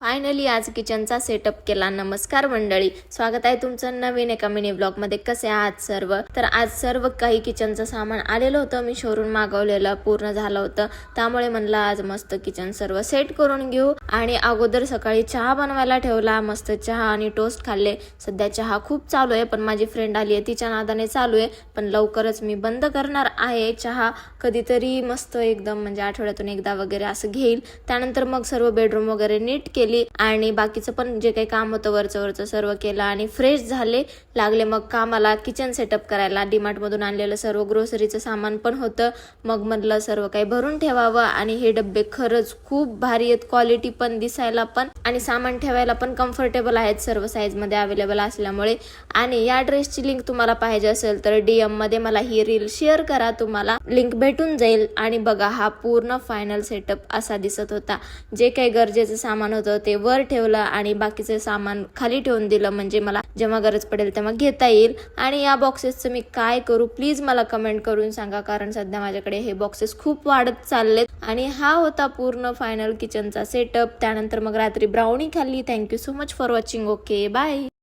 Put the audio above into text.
Finally आज किचनचा setup केला। नमस्कार मंडळी, स्वागत आहे तुमचं नवीन एका मिनी ब्लॉग मध्ये। कसे आहात सर्व? तर आज सर्व काही किचनचं सामान आलेलं होतं, मी शोरूम मागवलेलं पूर्ण झालं होतं, त्यामुळे म्हणलं आज मस्त किचन सर्व सेट करून घेऊ। आणि अगोदर सकाळी चहा बनवायला ठेवला, मस्त चहा आणि टोस्ट खाल्ले। सध्या चहा खूप चालू आहे, पण माझी फ्रेंड आली आहे तिच्या नादाने चालू आहे, पण लवकरच मी बंद करणार आहे चहा। कधीतरी मस्त एकदम म्हणजे आठवड्यातून एकदा वगैरे असं घेईल। त्यानंतर मग सर्व बेडरूम वगैरे नीट केली आणि बाकीचं पण जे काही काम होतं वरचं सर्व केलं आणि फ्रेश झाले, लागले मग कामाला किचन सेटअप करायला। डीमार्ट मधून आणलेलं सर्व ग्रोसरीचं सामान पण होतं, मग म्हटलं सर्व काही भरून ठेवावं। आणि हे डब्बे खरंच खूप भारी आहेत, क्वालिटी पण, दिसायला पण आणि सामान ठेवायला पण कम्फर्टेबल आहेत, सर्व साईज मध्ये अवेलेबल असल्यामुळे। आणि या ड्रेसची लिंक तुम्हाला पाहिजे असेल तर DM मध्ये मला ही रील शेअर करा, तुम्हाला लिंक भेटून जाईल। आणि बघा हा पूर्ण फायनल सेटअप असा दिसत होता। जे काही गरजेचं सामान होतं ते वर ठेवलं आणि बाकीचे सामान खाली ठेवून दिलं, म्हणजे मला जेव्हा गरज पडेल तेव्हा घेता येईल। आणि या बॉक्सेसचं मी काय करू प्लीज मला कमेंट करून सांगा, कारण सध्या माझ्याकडे हे बॉक्सेस खूप वाढत चाललेत। आणि हा होता पूर्ण फायनल किचनचा सेटअप। त्यानंतर मग रात्री ब्राउनी खाल्ली। Thank you so much for watching. Okay bye.